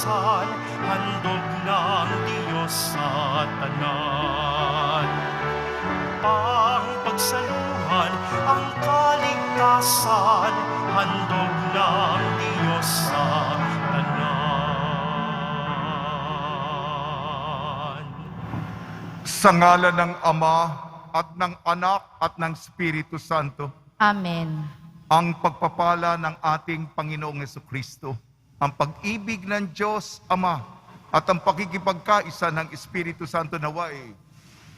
kalikasan, handog ng Diyos sa tanan. Ang pagsaluhan, ang kaligtasan, handog ng Diyos sa tanan. Sa ngalan ng Ama at ng Anak at ng Espiritu Santo. Amen. Ang pagpapala ng ating Panginoong Jesucristo, ang pag-ibig ng Diyos Ama at ang pakikipagkaisa ng Espiritu Santo naway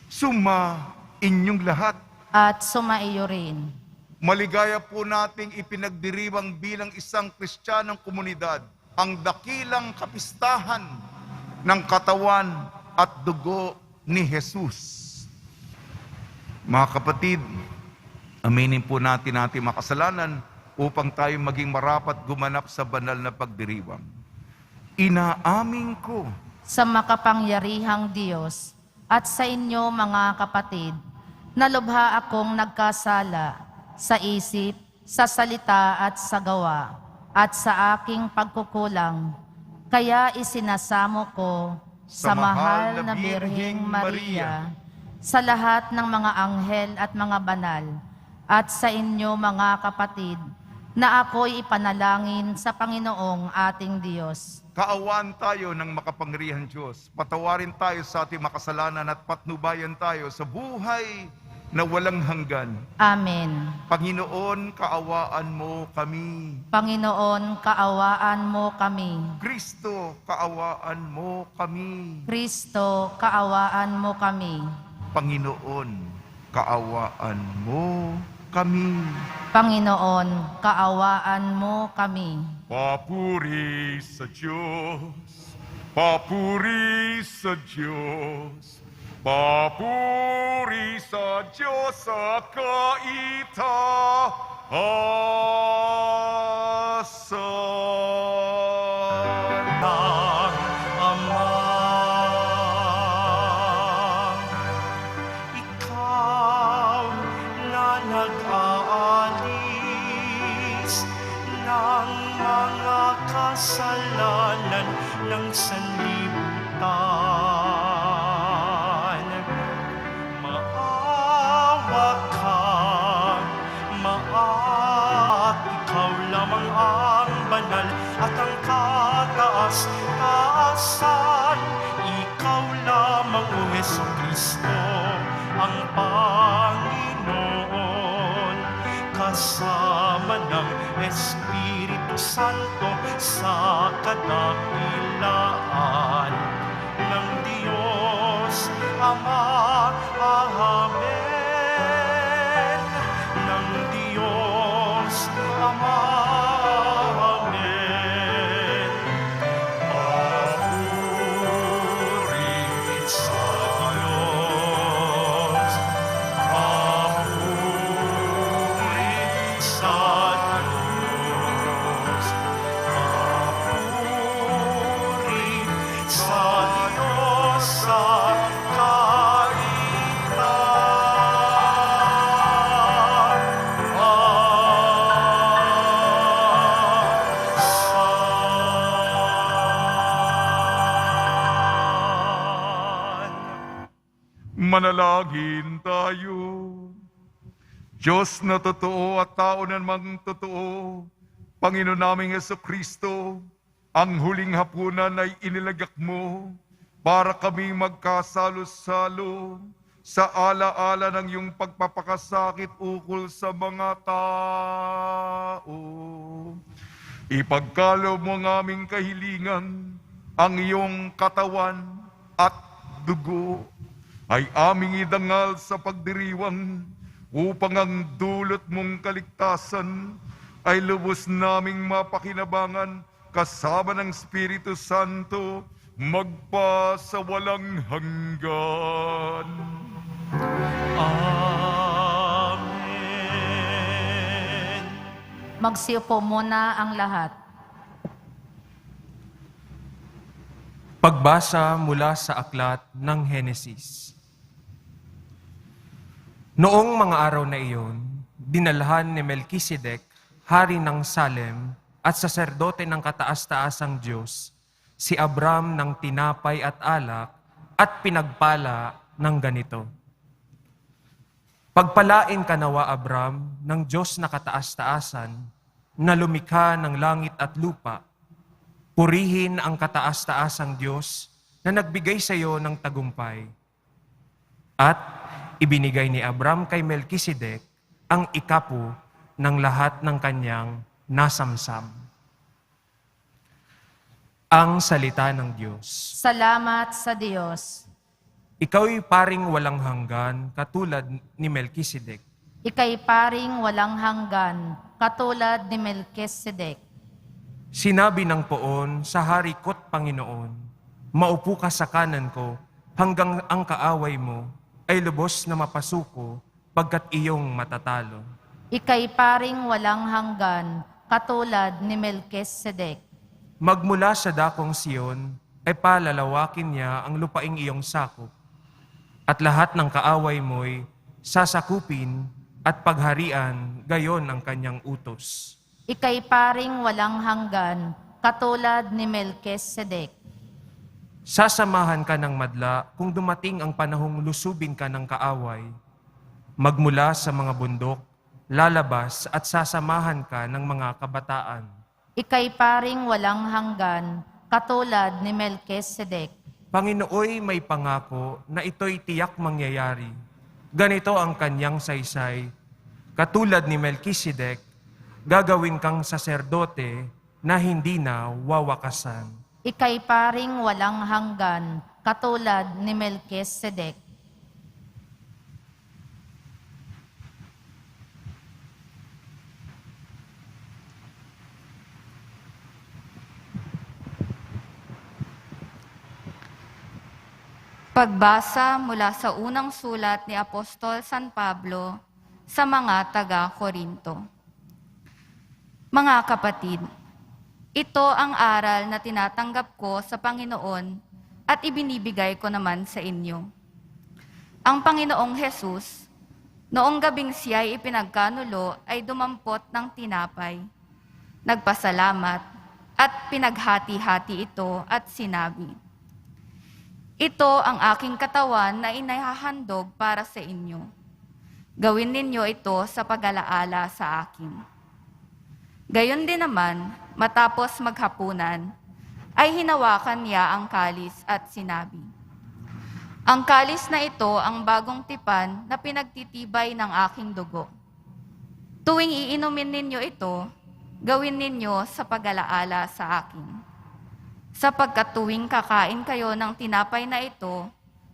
suma inyong lahat. At sumaiyo rin. Maligaya po nating ipinagdiriwang bilang isang Kristiyanong komunidad ang dakilang kapistahan ng katawan at dugo ni Jesus. Mga kapatid, aminin po natin ating makasalanan upang tayo maging marapat gumanap sa banal na pagdiriwang. Inaamin ko Sa makapangyarihang Diyos at sa inyo mga kapatid, na lubha akong nagkasala sa isip, sa salita at sa gawa, at sa aking pagkukulang. Kaya isinasamo ko sa mahal na Birheng Maria, sa lahat ng mga anghel at mga banal, at sa inyo mga kapatid, na ako'y ipanalangin sa Panginoong ating Diyos. kaawaan tayo ng makapangyarihang Diyos. Patawarin tayo sa ating makasalanan at patnubayan tayo sa buhay na walang hanggan. Amen. Panginoon, kaawaan mo kami. Panginoon, kaawaan mo kami. Kristo, kaawaan mo kami. Kristo, kaawaan mo kami. Panginoon, kaawaan mo kami. Panginoon, kaawaan mo kami. Papuri sa Diyos, papuri sa Diyos, papuri sa Diyos sa kaitaasan. Ng Ama, ikaw na nag-aalis ng mga kasalanan ng sanlibutan. Maawa ka, at ikaw lamang ang banal at ang kataas-taasan. Ikaw lamang, O Jesucristo, ang Panginoon, kasama ng Espiritu Santo sa kadakilaan ng Diyos Ama. Amen. Ng Diyos Ama. Amen. Papuri sa Diyos. Papuri sa Diyos. Papuri sa Diyos sa Manalangin tayo. Diyos na totoo at tao na namang totoo, Panginoon naming Jesucristo, ang huling hapunan ay inilagak mo para kami magkasalo-salo sa ala-ala ng iyong pagpapakasakit ukol sa mga tao. Ipagkaloob mo ang aming kahilingan, ang iyong katawan at dugo ay aming idangal sa pagdiriwang upang ang dulot mong kaligtasan ay lubos naming mapakinabangan kasama ng Espiritu Santo magpa sa walang hanggan. Amen. Magsiupo muna ang lahat. Pagbasa mula sa aklat ng Henesis. Noong mga araw na iyon, dinalhan ni Melkisedek, hari ng Salem at saserdote ng kataas-taasang Diyos, si Abram ng tinapay at alak at pinagpala ng ganito. Pagpalain ka nawa, Abram, ng Diyos na kataas-taasan, na lumikha ng langit at lupa. Purihin ang kataas-taasang Diyos na nagbigay sa iyo ng tagumpay. At ibinigay ni Abram kay Melkisedek ang ikapo ng lahat ng kanyang nasamsam. Ang salita ng Diyos. Salamat sa Diyos. Ikaw'y paring walang hanggan katulad ni Melkisedek. Ika'y paring walang hanggan, katulad ni Melkisedek. Sinabi ng poon sa hari ko't Panginoon, maupo ka sa kanan ko hanggang ang kaaway mo ay lubos na mapasuko pagkat iyong matatalo. Ika'y paring walang hanggan, katulad ni Melkisedek. Magmula sa dakong Siyon ay palalawakin niya ang lupaing iyong sakop, at lahat ng kaaway mo'y sasakupin at pagharian gayon ang kanyang utos. Ika'y paring walang hanggan, katulad ni Melkisedek. Sasamahan ka ng madla kung dumating ang panahong lusubin ka ng kaaway. Magmula sa mga bundok, lalabas at sasamahan ka ng mga kabataan. Ika'y paring walang hanggan, katulad ni Melkisedek. Panginooy may pangako na ito'y tiyak mangyayari. Ganito ang kanyang saysay. Katulad ni Melkisedek, gagawin kang saserdote na hindi na wawakasan. Ika'y paring walang hanggan, katulad ni Melkisedek. Pagbasa mula sa unang sulat ni Apostol San Pablo sa mga taga-Korinto. Mga kapatid, ito ang aral na tinatanggap ko sa Panginoon at ibinibigay ko naman sa inyo. Ang Panginoong Jesus, noong gabing siya'y ipinagkanulo ay dumampot ng tinapay, nagpasalamat at pinaghati-hati ito at sinabi, ito ang aking katawan na inahahandog para sa inyo. Gawin ninyo ito sa pag-alaala sa akin. Gayon din naman, matapos maghapunan, ay hinawakan niya ang kalis at sinabi, ang kalis na ito ang bagong tipan na pinagtitibay ng aking dugo. Tuwing iinumin ninyo ito, gawin ninyo sa pag-alaala sa akin. Sapagkat tuwing kakain kayo ng tinapay na ito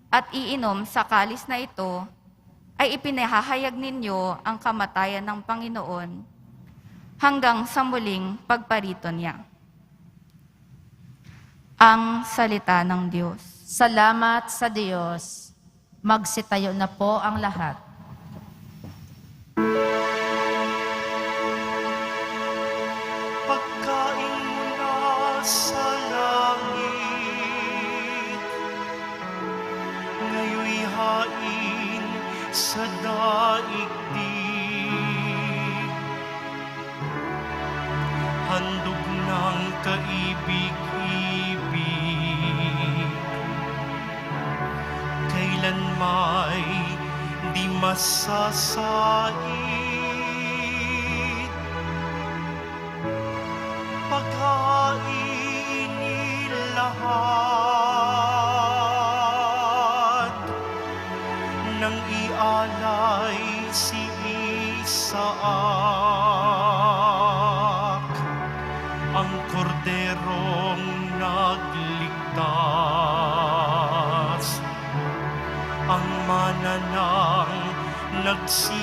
at iinom sa kalis na ito, ay ipinahahayag ninyo ang kamatayan ng Panginoon hanggang sa muling pagparito niya. Ang salita ng Diyos. Salamat sa Diyos. Magsitayo na po ang lahat. Pagkain mula sa langit, ngayoy hain sa daigdig. Handog ng kaibig-ibig, kailan may di masasait. Pagkainin lahat nang ialay si Isaac, ang korderong nagligtas, ang mananang nagsilikas.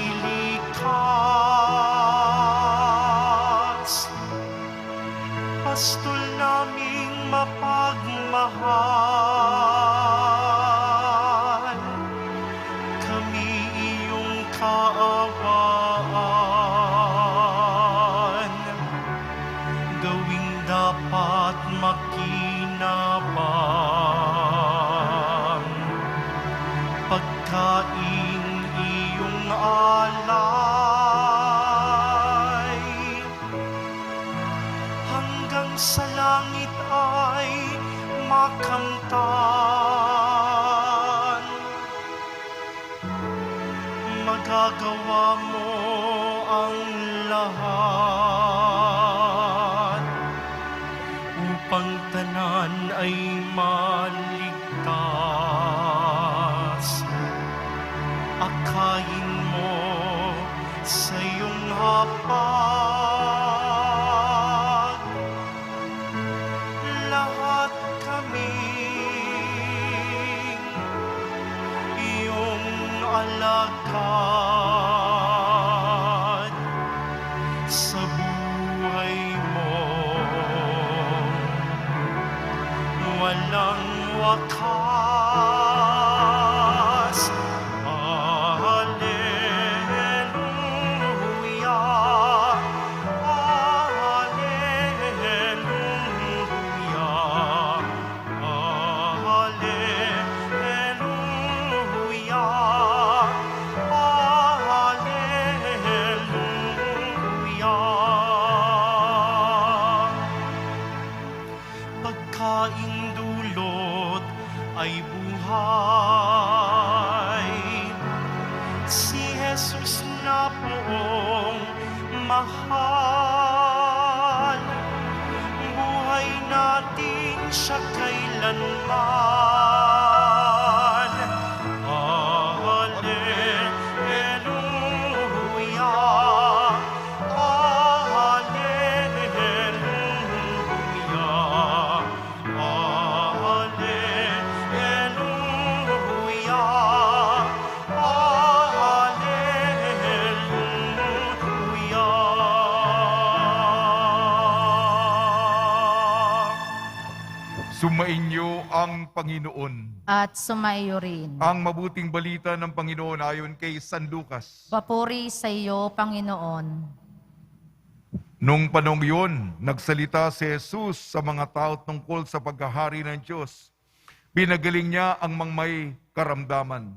Pastol naming mapagmahal, kami iyong kaawaan. Gawing dapat makinabang, pagkain iyong alay. Hanggang sa langit ay makamtan. Magagawa mo ang lahat upang tanan ay maligtas. Akayin mo sa iyong hapag, lahat kami iyong alagad sa buhay mo. Walang wakas. Hallelujah. Hallelujah. Hallelujah. Hallelujah. Pagkaing dulot ay buhay. Si Jesus na poong mahal. Buhay natin siya kailanman. Hallelujah. Hallelujah. Hallelujah. Hallelujah. Sumainyo ang Panginoon. At sumaiyo rin. Ang mabuting balita ng Panginoon ayon kay San Lucas. Papuri sa iyo, Panginoon. Nung panahong yun, nagsalita si Jesus sa mga tao tungkol sa paghahari ng Diyos. Pinagaling niya ang mga may karamdaman.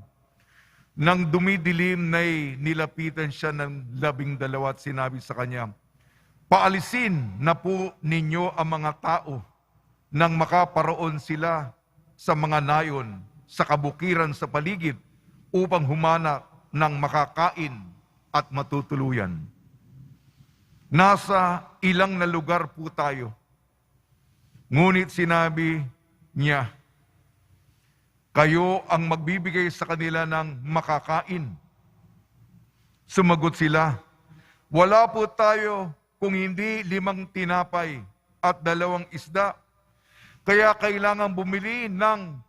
Nang dumidilim na'y nilapitan siya ng 12 at sinabi sa kanya, "Paalisin na po ninyo ang mga tao nang makaparoon sila sa mga nayon sa kabukiran sa paligid upang humana ng makakain at matutuluyan." Nasa ilang na lugar po tayo. Ngunit sinabi niya, "Kayo ang magbibigay sa kanila ng makakain." Sumagot sila, "Wala po tayo kung hindi 5 tinapay at 2 isda. Kaya kailangan bumili ng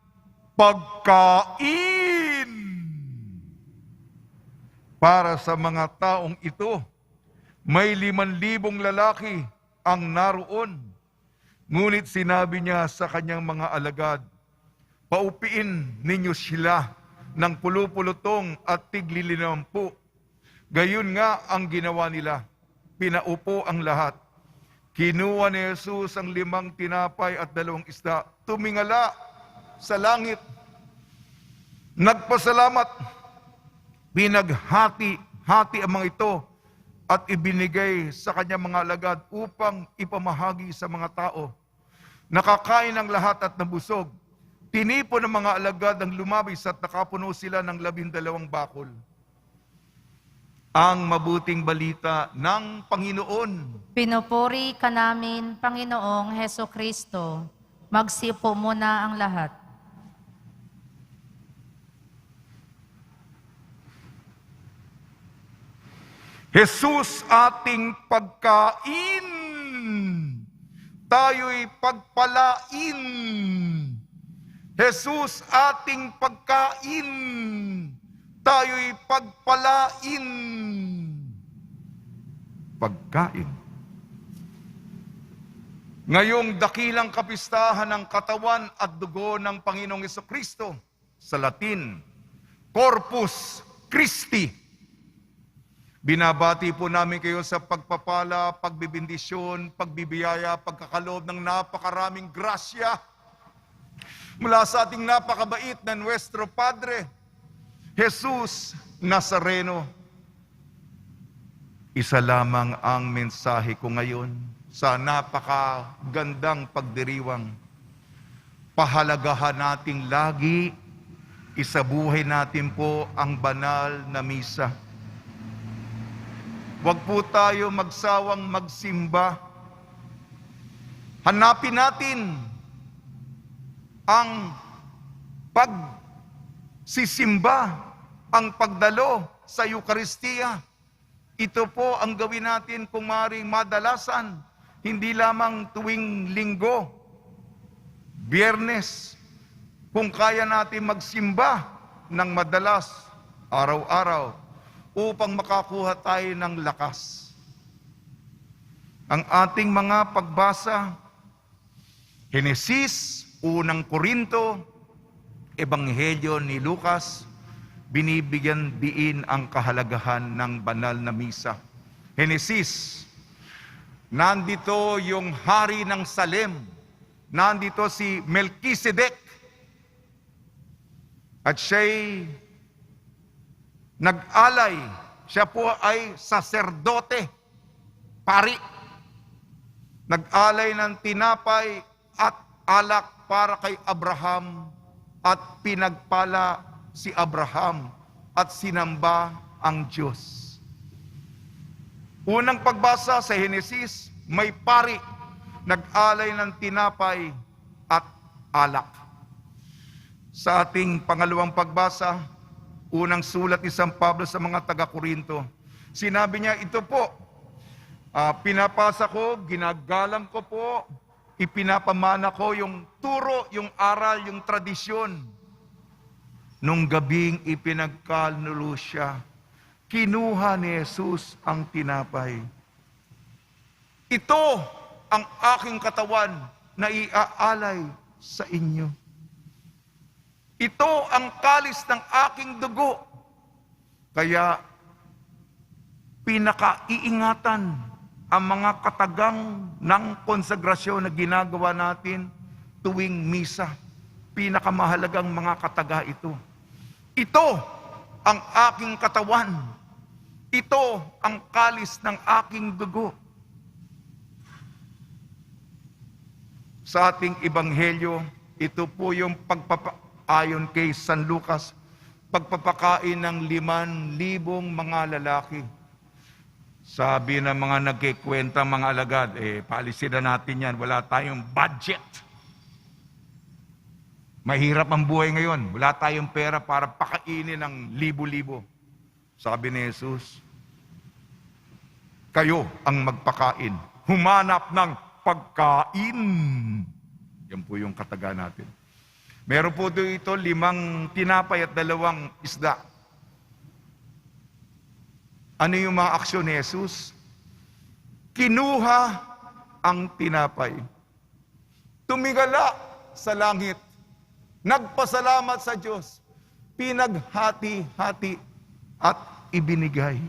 pagkain para sa mga taong ito." May 5,000 lalaki ang naroon. Ngunit sinabi niya sa kanyang mga alagad, "Paupiin ninyo sila ng pulupulutong at tig-50." Gayon nga ang ginawa nila. Pinaupo ang lahat. Kinuha ni Jesus ang 5 tinapay at 2 isda. Tumingala sa langit. Nagpasalamat. Pinaghati-hati ang mga ito at ibinigay sa kanyang mga alagad upang ipamahagi sa mga tao. Nakakain ang lahat at nabusog. Tinipon ng mga alagad ang lumabis at nakapuno sila ng 12 bakol. Ang mabuting balita ng Panginoon. Pinupuri ka namin, Panginoong Heso Kristo. Magsipo muna ang lahat. Jesus ating pagkain. Tayo'y pagpalain. Jesus ating pagkain. Tayo'y pagpalain. Pagkain. Ngayong dakilang kapistahan ng katawan at dugo ng Panginoong Jesucristo, sa Latin, Corpus Christi. Binabati po namin kayo sa pagpapala, pagbibindisyon, pagbibiyaya, pagkakaloob ng napakaraming grasya mula sa ating napakabait na Nuestro Padre, Jesus Nazareno. Isa lamang ang mensahe ko ngayon sa napakagandang pagdiriwang. pahalagahan nating lagi, isabuhay natin po ang banal na misa. Huwag po tayo magsawang magsimba. Hanapin natin ang pagsisimba, ang pagdalo sa Eukaristiya. Ito po ang gawin natin kung maaaring madalasan, hindi lamang tuwing linggo, Biyernes, kung kaya natin magsimba ng madalas, araw-araw, upang makakuha tayo ng lakas. Ang ating mga pagbasa, Henesis, Unang Korinto, Ebanghelyo ni Lucas, binibigyan diin ang kahalagahan ng banal na misa. Henesis, nandito yung hari ng Salem, nandito si Melkisedek, at siya'y nag-alay, siya po ay saserdote, pari. Nag-alay ng tinapay at alak para kay Abraham at pinagpala si Abraham at sinamba ang Diyos. Unang pagbasa sa Henesis, may pari, nag-alay ng tinapay at alak. Sa ating pangalawang pagbasa, unang sulat ni San Pablo sa mga taga-Korinto, sinabi niya, ito po, pinapasa ko, ginagalang ko po, ipinapamana ko yung turo, yung aral, yung tradisyon. Nung gabing ipinagkanulo siya, kinuha ni Jesus ang tinapay. Ito ang aking katawan na iaalay sa inyo. Ito ang kalis ng aking dugo. Kaya pinakaiingatan ang mga katagang ng konsagrasyon na ginagawa natin tuwing misa. Pinakamahalagang mga kataga ito. Ito ang aking katawan. Ito ang kalis ng aking dugo. Sa ating ebanghelyo, ito po yung ayon kay San Lucas, pagpapakain ng 5,000 mga lalaki. Sabi ng mga nagkikwenta mga alagad, paalisin na natin yan, wala tayong budget. Mahirap ang buhay ngayon, wala tayong pera para pakainin ng libo-libo. Sabi ni Jesus, kayo ang magpakain, humanap ng pagkain. Yan po yung kataga natin. Meron po dito 5 tinapay at 2 isda. Ano yung mga aksyon ni Jesus? Kinuha ang tinapay. Tumingala sa langit. Nagpasalamat sa Diyos. Pinaghati-hati at ibinigay.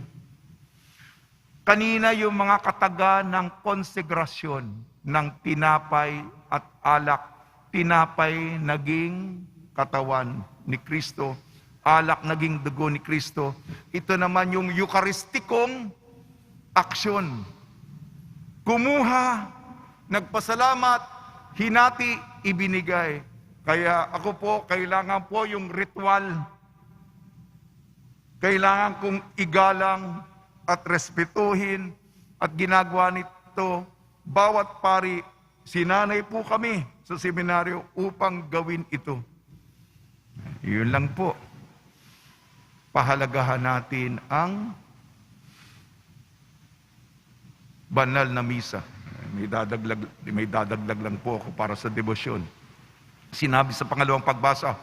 Kanina yung mga kataga ng konsegrasyon ng tinapay at alak. Tinapay naging katawan ni Kristo, alak naging dugo ni Kristo. Ito naman yung eucharistikong aksyon. Kumuha, nagpasalamat, hinati, ibinigay. Kaya ako po, kailangan po yung ritual. Kailangan kong igalang at respetuhin at ginagawa nito bawat pari. Sinanay po kami sa seminaryo upang gawin ito. Yun lang po. Pahalagahan natin ang banal na misa. May dadaglag lang po ako para sa debosyon. Sinabi sa pangalawang pagbasa,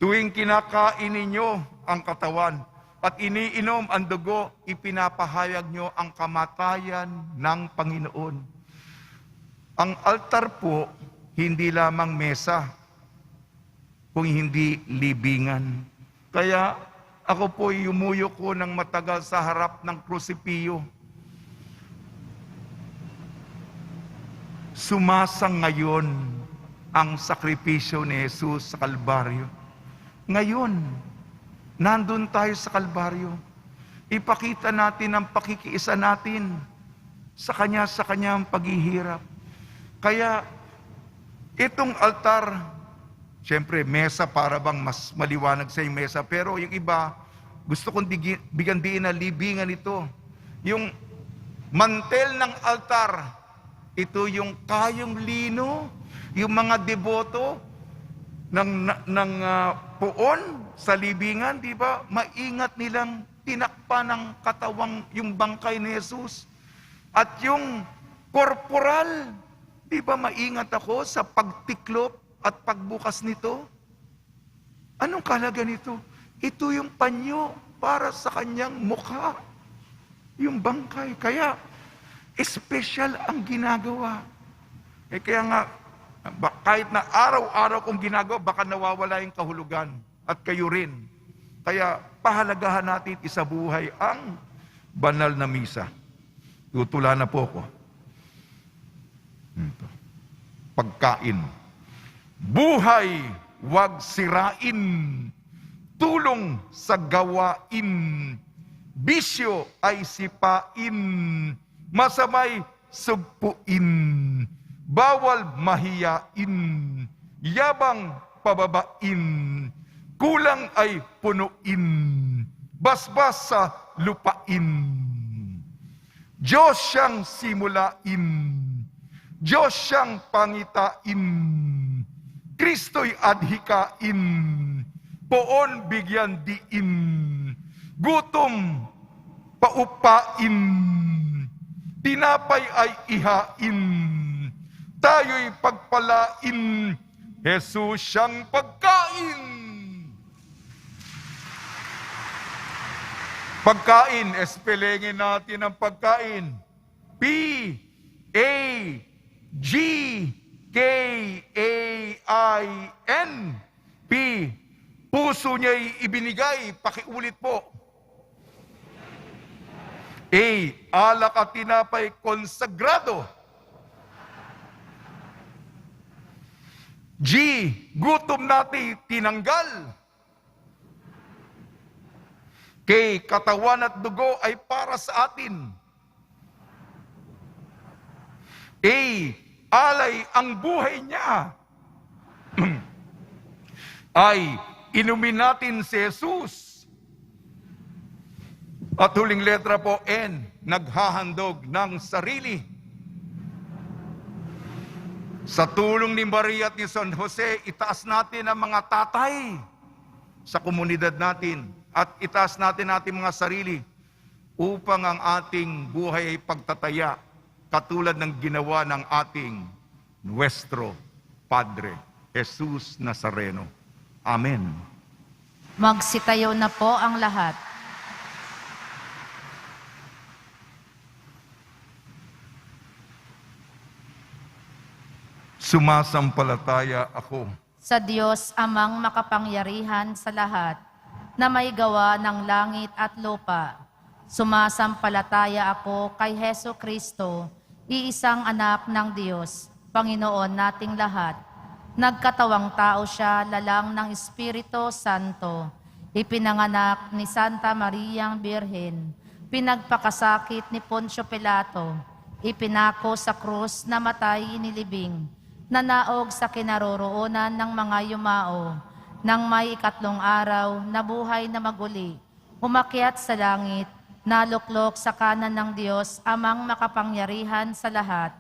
tuwing kinakain ninyo ang katawan at iniinom ang dugo, ipinapahayag nyo ang kamatayan ng Panginoon. Ang altar po, hindi lamang mesa, kung hindi libingan. Kaya ako po yumuyo ko ng matagal sa harap ng krusipiyo. Sumasang ngayon ang sakripisyo ni Jesus sa Kalbaryo. Ngayon, nandun tayo sa Kalbaryo. Ipakita natin ang pakikiisa natin sa kanyang paghihirap. Kaya itong altar, Siyempre, mesa para bang mas maliwanag sa yung mesa. Pero yung iba, gusto kong bigyan din na libingan ito. Yung mantel ng altar, ito yung kayong lino, yung mga deboto ng puon sa libingan, di ba? Maingat nilang tinakpan ng katawang yung bangkay ni Jesus. At yung korporal, di ba maingat ako sa pagtiklop at pagbukas nito? Anong kahalaga nito? Ito yung panyo para sa kanyang mukha. Yung bangkay. Kaya, espesyal ang ginagawa. Kaya nga, kahit na araw-araw kong ginagawa, baka nawawala yung kahulugan. At kayo rin. Kaya, pahalagahan natin isabuhay ang banal na misa. Tutula na po ko. Pagkain. Buhay, wag sirain. Tulong sa gawain. Bisyo ay sipain. Masamay sugpuin. Bawal mahiyain. Yabang pababain. Kulang ay punuin. Basbas sa lupain. Diyos siyang simulain. Diyos siyang pangitain. Kristo'y adhikain. Poon bigyan diin. Gutom paupain. Tinapay ay ihain. Tayo'y pagpalain. Jesus siyang pagkain. Pagkain, espelengin natin ang pagkain. P-A-G-K-A-I-N. P. Puso niya'y ibinigay. Pakiulit po. A. Alak at tinapay konsagrado. G. Gutom natin tinanggal. K. Katawan at dugo ay para sa atin. A. Alay ang buhay niya. Ay, inumin natin si Jesus. At huling letra po, N. Naghahandog ng sarili. Sa tulong ni Maria at ni San Jose, itaas natin ang mga tatay sa komunidad natin. At itaas natin ating mga sarili upang ang ating buhay ay pagtataya katulad ng ginawa ng ating Nuestro Padre, Jesus Nazareno. Amen. Magsitayo na po ang lahat. Sumasampalataya ako Sa Diyos amang makapangyarihan sa lahat, na may gawa ng langit at lupa. Sumasampalataya ako kay Heso Kristo, iisang anak ng Diyos, Panginoon nating lahat. Nagkatawang tao siya, lalang ng Espiritu Santo. Ipinanganak ni Santa Mariang Birhen. Pinagpakasakit ni Poncio Pilato. Ipinako sa krus, namatay inilibing. Nanaog sa kinaroroonan ng mga yumao. Nang may ikatlong araw, nabuhay na maguli, umakyat sa langit, naluklok sa kanan ng Diyos, amang makapangyarihan sa lahat.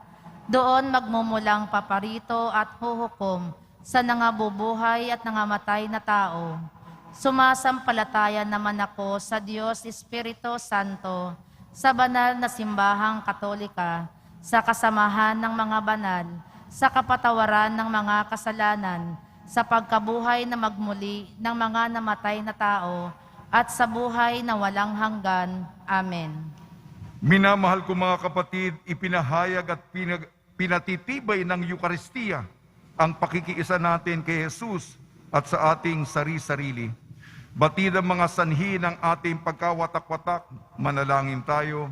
Doon magmumulang paparito at huhukom sa nangabubuhay at nangamatay na tao. Sumasampalataya naman ako sa Diyos Espiritu Santo, sa banal na simbahang katolika, sa kasamahan ng mga banal, sa kapatawaran ng mga kasalanan, sa pagkabuhay na magmuli ng mga namatay na tao, at sa buhay na walang hanggan. Amen. Minamahal ko mga kapatid, ipinahayag at pinatitibay ng Eucharistia ang pakikiisa natin kay Jesus at sa ating sari-sarili. Batid ang mga sanhi ng ating pagkawatak-watak, manalangin tayo.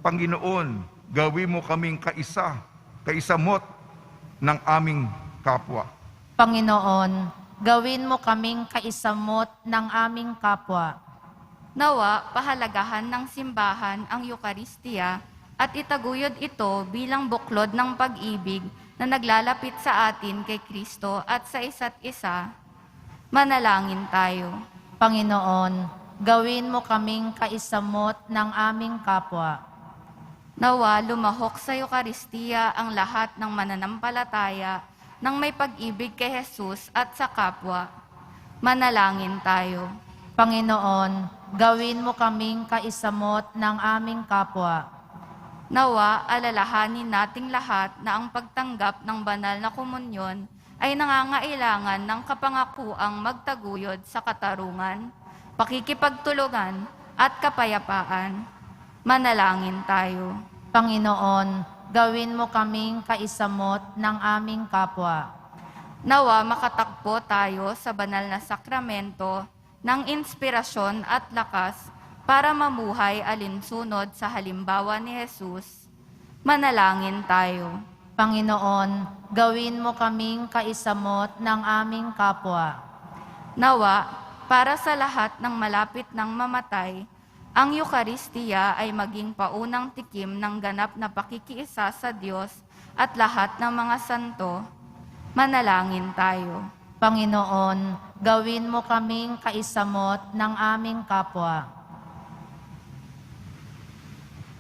Panginoon, gawin mo kaming kaisamot ng aming kapwa. Panginoon, gawin mo kaming kaisamot ng aming kapwa. Nawa, pahalagahan ng simbahan ang Eucharistia at itaguyod ito bilang buklod ng pag-ibig na naglalapit sa atin kay Kristo at sa isa't isa, manalangin tayo. Panginoon, gawin mo kaming kaisamot ng aming kapwa. Nawa lumahok sa Eukaristiya ang lahat ng mananampalataya ng may pag-ibig kay Jesus at sa kapwa. Manalangin tayo. Panginoon, gawin mo kaming kaisamot ng aming kapwa. Nawa alalahanin nating lahat na ang pagtanggap ng banal na komunyon ay nangangailangan ng kapangakuang magtaguyod sa katarungan, pakikipagtulungan at kapayapaan. Manalangin tayo. Panginoon, gawin mo kaming kaisamot ng aming kapwa. Nawa makatakbo tayo sa banal na sakramento ng inspirasyon at lakas para mamuhay alinsunod sa halimbawa ni Jesus. Manalangin tayo. Panginoon, gawin mo kaming kaisamot ng aming kapwa. Nawa, para sa lahat ng malapit ng mamatay, ang Eukaristiya ay maging paunang tikim ng ganap na pakikiisa sa Diyos at lahat ng mga santo. Manalangin tayo. Panginoon, gawin mo kaming kaisamot ng aming kapwa.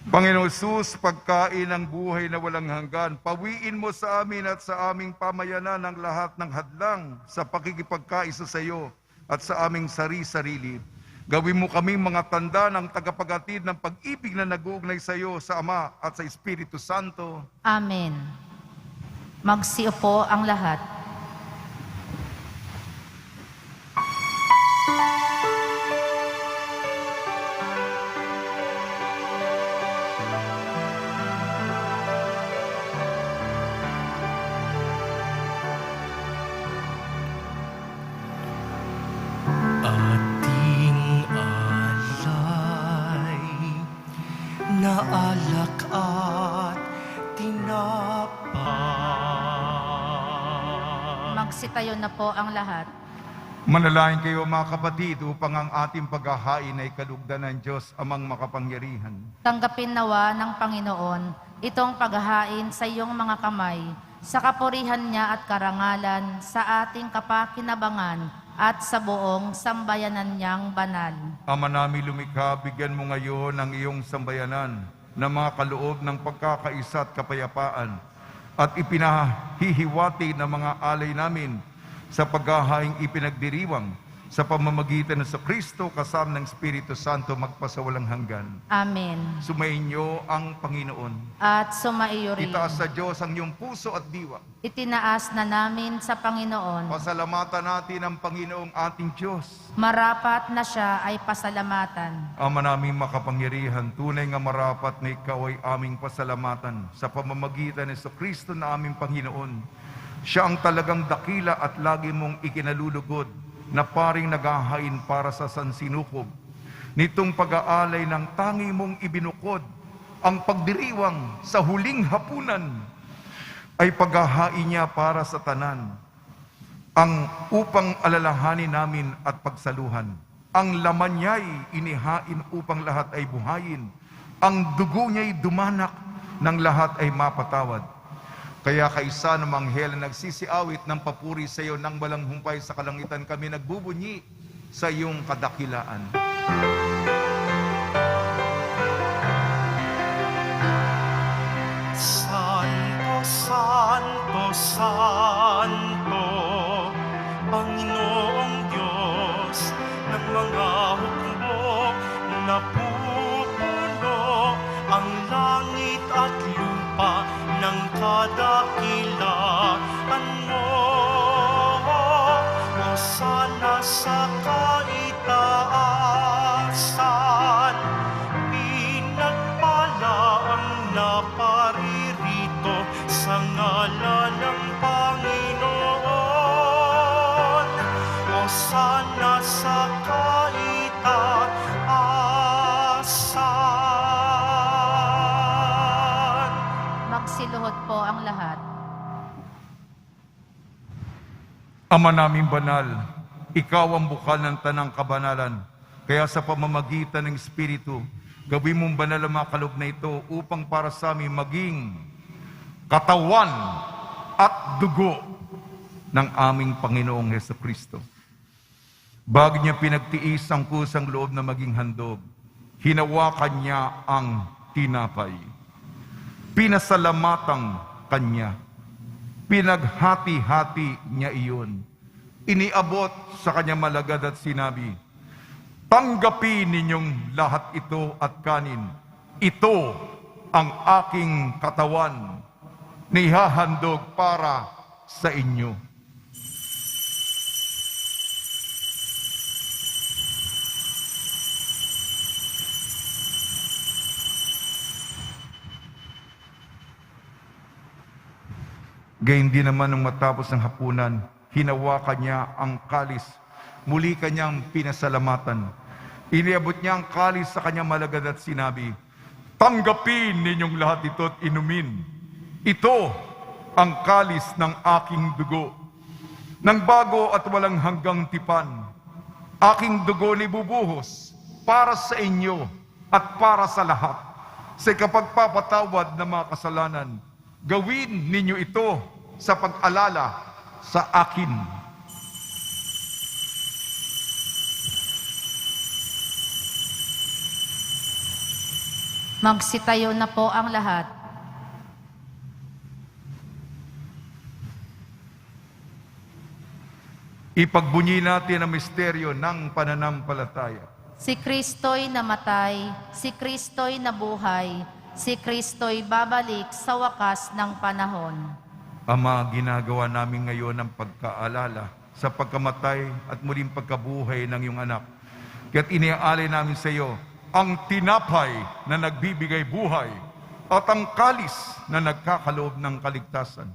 Panginoon Jesus, pagkain ng buhay na walang hanggan, pawiin mo sa amin at sa aming pamayanan ang lahat ng hadlang sa pakikipagkaisa sa iyo at sa aming sari-sarili. Gawin mo kaming mga tanda ng tagapaghatid ng pag-ibig na nag-uugnay sa iyo, sa Ama at sa Espiritu Santo. Amen. Magsiupo ang lahat. Ating alay na alak at tinapay. Magsitayo na po ang lahat. Manalangin kayo mga kapatid upang ang ating paghahain ay kalugdan ng Diyos amang makapangyarihan. Tanggapin nawa ng Panginoon itong paghahain sa iyong mga kamay, sa kapurihan niya at karangalan, sa ating kapakinabangan at sa buong sambayanan niyang banal. Ama namin lumikha, bigyan mo ngayon ang iyong sambayanan ng mga kaloob ng pagkakaisa at kapayapaan at ipinahihiwati ng mga alay namin sa paghahaing ipinagdiriwang sa pamamagitan ng Kristo kasama ng Espiritu Santo magpasawalang hanggan. Amen. Sumainyo ang Panginoon. At sumaiyo rin. Itaas sa Diyos ang iyong puso at diwa. Itinaas na namin sa Panginoon. Pasalamatan natin ang Panginoong ating Diyos. Marapat na siya ay pasalamatan. Ama naming makapangyarihan, tunay nga marapat na ikaw ay aming pasalamatan sa pamamagitan ng Kristo na aming Panginoon. Siya ang talagang dakila at lagi mong ikinalulugod na paring naghahain para sa sansinukob. Nitong pag-aalay ng tangi mong ibinukod, ang pagdiriwang sa huling hapunan ay paghahain niya para sa tanan, ang upang alalahanin namin at pagsaluhan. Ang laman niya'y inihain upang lahat ay buhayin. Ang dugo niya'y dumanak ng lahat ay mapatawad. Kaya kaisa ng manghel na nagsisiawit ng papuri sa iyo nang walang humpay sa kalangitan, kami nagbubunyi sa iyong kadakilaan. Santo, Santo, Santo, Panginoong Diyos ng mga hukbo, napupuno ang langit at lupa ng kadakilaan mo. Hosana sa kaitaasan, pinagpala ang naparirito sa ngalan ng Panginoon. Hosana sa kaitaasan. Magsiluhod po ang lahat. Ama naming banal, ikaw ang bukal ng tanang kabanalan. Kaya sa pamamagitan ng Espiritu, gawin mong banal ang mga kaloob na ito upang para sa amin maging katawan at dugo ng aming Panginoong Hesukristo. Bago niya pinagtiis ang kusang loob na maging handog, hinawakan niya ang tinapay. Pinasalamatan kanya. Pinaghati-hati niya iyon. Iniabot sa kanya malagad at sinabi, "Tanggapin ninyong lahat ito at kanin. Ito ang aking katawan na ihahandog para sa inyo." Gayun din naman nung matapos ng hapunan, hinawakan niya ang kalis. Muli kanyang pinasalamatan. Iniabot niya ang kalis sa kanyang malagad at sinabi, "Tanggapin ninyong lahat ito at inumin. Ito ang kalis ng aking dugo, ng bago at walang hanggang tipan. Aking dugo ni bubuhos para sa inyo at para sa lahat. Sa kapagpapatawad ng mga kasalanan, gawin ninyo ito sa pag-alala sa akin." Magsitayo na po ang lahat. Ipagbunyi natin ang misteryo ng pananampalataya. Si Kristo'y namatay, si Kristo'y nabuhay, si Kristo'y babalik sa wakas ng panahon. Ama, ginagawa namin ngayon ang pagkaalala sa pagkamatay at muling pagkabuhay ng iyong anak. Kaya't iniaalay namin sa iyo ang tinapay na nagbibigay buhay at ang kalis na nagkakaloob ng kaligtasan.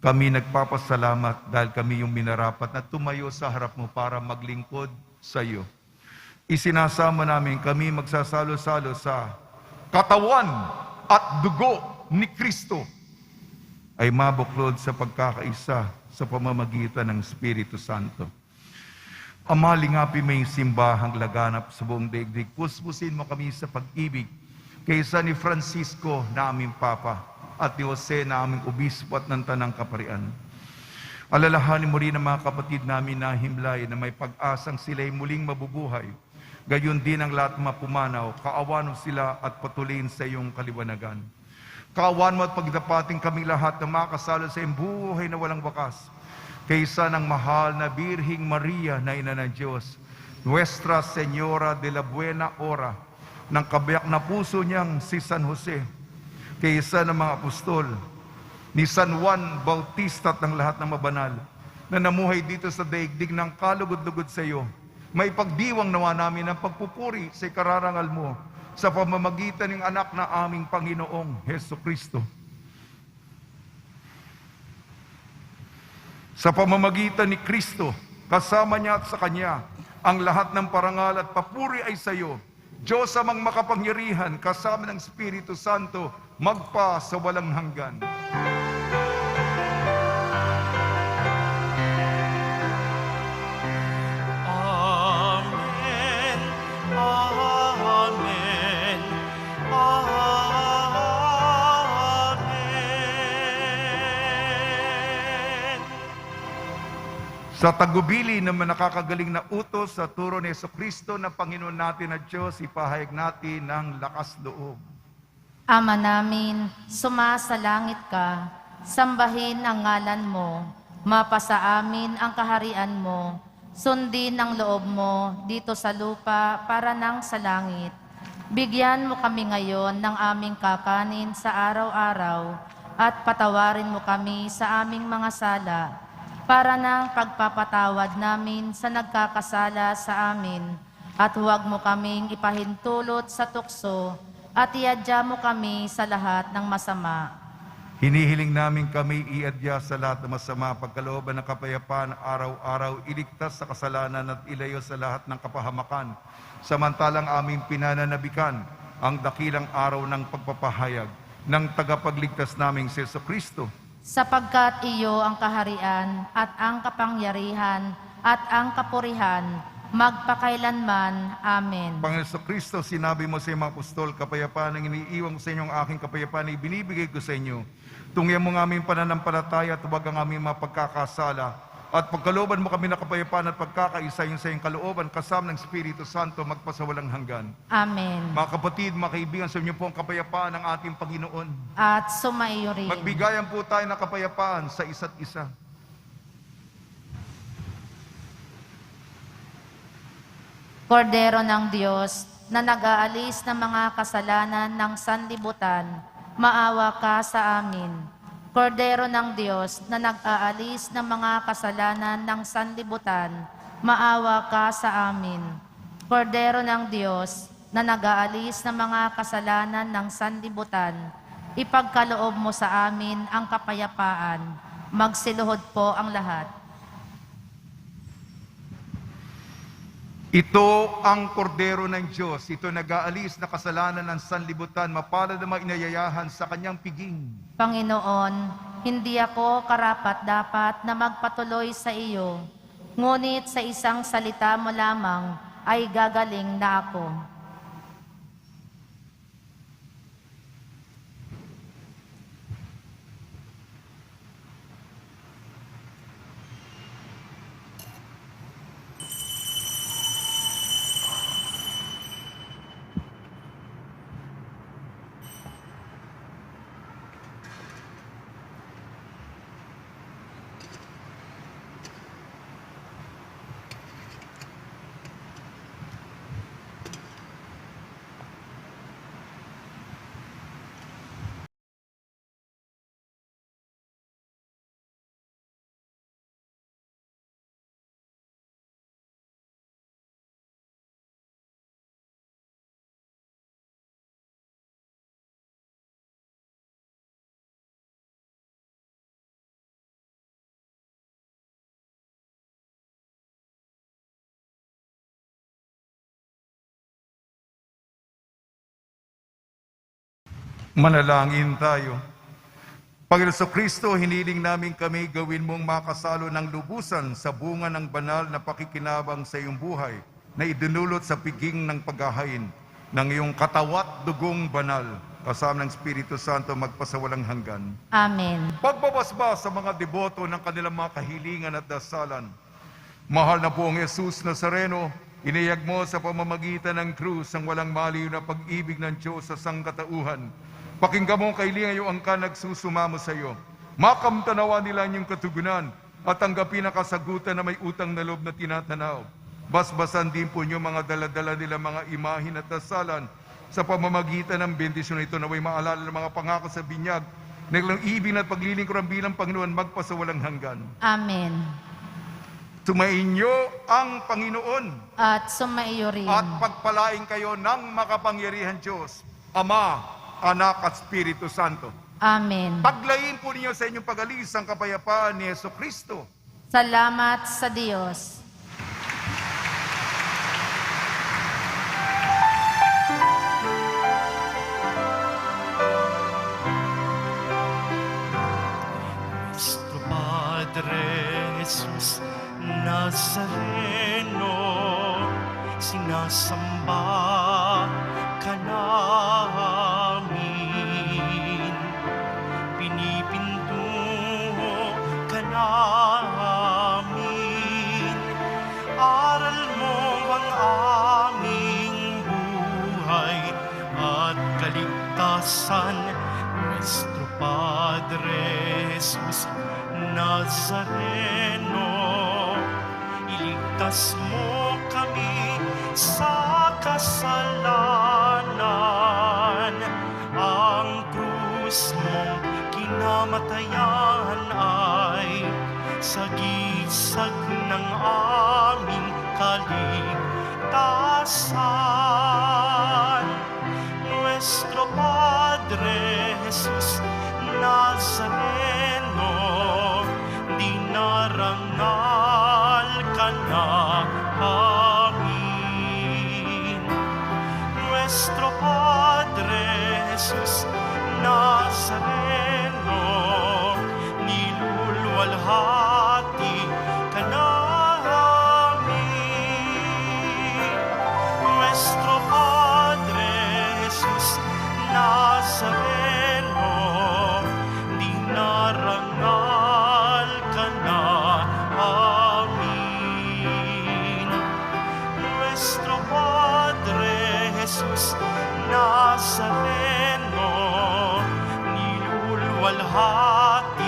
Kami nagpapasalamat dahil kami yung minarapat na tumayo sa harap mo para maglingkod sa iyo. Isinasama namin kami magsasalo-salo sa katawan at dugo ni Kristo ay mabuklod sa pagkakaisa sa pamamagitan ng Espiritu Santo. Ama, lingapin mo yung simbahang laganap sa buong daigdig. Puspusin mo kami sa pag-ibig kaysa ni Francisco na aming Papa at ni Jose na aming Obispo at ng Tanang Kaparian. Alalahanin mo rin ang mga kapatid namin na himlay na may pag-asang sila'y muling mabubuhay. Gayon din ang lahat mapumanaw, kaawan mo sila at patuloyin sa iyong kaliwanagan. Kaawan mo at pagdapating kami lahat na makasalo sa iyong buhay na walang wakas. Kaysa ng mahal na Birhing Maria na Ina ng Diyos, Nuestra Señora de la Buena Hora, ng kabiyak na puso niyang si San Jose, kaysa ng mga apostol, ni San Juan Bautista at ng lahat ng mabanal, na namuhay dito sa daigdig ng kalugod-lugod sa iyo, may pagdiwang nawa namin ang pagpupuri sa ikararangal mo sa pamamagitan ng anak na aming Panginoong Hesukristo. Sa pamamagitan ni Kristo, kasama niya at sa Kanya, ang lahat ng parangal at papuri ay sa iyo, Diyos amang makapangyarihan, kasama ng Espiritu Santo, magpa sa walang hanggan. Amen. Amen. Amen. Sa tagubili ng nakakagaling na utos sa turo ni Jesucristo na Panginoon natin at Diyos, ipahayag natin ng lakas loob. Ama namin, sumasalangit ka, sambahin ang ngalan mo, mapasa amin ang kaharian mo, sundin ang loob mo dito sa lupa para nang sa langit. Bigyan mo kami ngayon ng aming kakanin sa araw-araw at patawarin mo kami sa aming mga sala para nang pagpapatawad namin sa nagkakasala sa amin at huwag mo kaming ipahintulot sa tukso at iadya mo kami sa lahat ng masama. Hinihiling namin kami iadya sa lahat ng masama, pagkalooban ng kapayapaan, araw-araw, iligtas sa kasalanan at ilayo sa lahat ng kapahamakan. Samantalang aming pinananabikan ang dakilang araw ng pagpapahayag ng tagapagligtas naming si Jesucristo. Sapagkat iyo ang kaharian at ang kapangyarihan at ang kapurihan, magpakailanman. Amen. Panginoon Jesucristo, sinabi mo sa mga apostol, kapayapaan ang iniiwan ko sa inyo, ang aking kapayapaan ay binibigay ko sa inyo. Tungyan mo ng aming pananampalataya at huwag ang aming mga pagkakasala. At pagkalooban mo kami na kapayapaan at pagkakaisa yung sa iyong kalooban, kasama ng Espiritu Santo, magpasawalang hanggan. Amen. Mga kapatid, mga kaibigan, sa inyo po ang kapayapaan ng ating Panginoon. At sumaiyo rin. Magbigayan po tayo ng kapayapaan sa isa't isa. Kordero ng Diyos, na nag-aalis ng mga kasalanan ng sanlibutan, maawa ka sa amin. Kordero ng Diyos, na nag-aalis ng mga kasalanan ng sanlibutan, maawa ka sa amin. Kordero ng Diyos, na nag-aalis ng mga kasalanan ng sanlibutan, ipagkaloob mo sa amin ang kapayapaan. Magsiluhod po ang lahat. Ito ang kordero ng Diyos. Ito nag-aalis na kasalanan ng sanlibutan. Mapalad na inayayahan sa kanyang piging. Panginoon, hindi ako karapat-dapat na magpatuloy sa iyo, ngunit sa isang salita mo lamang ay gagaling na ako. Manalangin tayo. Panginoon Kristo, hiniling namin kami gawin mong makasalo ng lubusan sa bunga ng banal na pakikinabang sa iyong buhay na idinulot sa piging ng paghahain ng iyong katawat dugong banal kasama ng Espiritu Santo magpasawalang hanggan. Amen. Pagbabasbas sa mga deboto ng kanilang mga kahilingan at dasalan. Mahal na poong Jesus Nazareno, iniyag mo sa pamamagitan ng krus ang walang maliw na pag-ibig ng Diyos sa sangkatauhan. Pakinggan mo ang kahilingan iyong angka nagsusumamo sa iyo. Makamtanawa nila inyong katugunan at tanggapin ang kasagutan na may utang na loob na tinatanaw. Basbasan din po niyo mga daladala nila mga imahin at dasalan sa pamamagitan ng bendisyon ito na may maalala ng mga pangako sa binyag na ilang ibig at paglilingkuran bilang Panginoon magpasawalang hanggan. Amen. Sumainyo ang Panginoon At sumaiyo rin. at pagpalain kayo ng makapangyarihan Diyos, Ama, Anak at Espiritu Santo. Amen. Paglayin po ninyo sa inyong pag-alis ang kapayapaan ni Jesucristo. Salamat sa Diyos. Nuestro Padre Jesus Nazareno, sinasamba ka namin, pinipinto ka namin, aral mo ang aming buhay at kaligtasan. Nuestro Padre Jesus Nazareno, iligtas mo kami sa kasalanan. Ang krus mong kinamatayan ay sagisag ng aming kaligtasan. Nuestro Padre Jesus Nazareno, dinarangal ka namin. Nuestro Padre Jesus Nazareno, niluluwalhati ka namin. Nuestro Padre Jesus Nazareno, Nazareno, nilulwalhati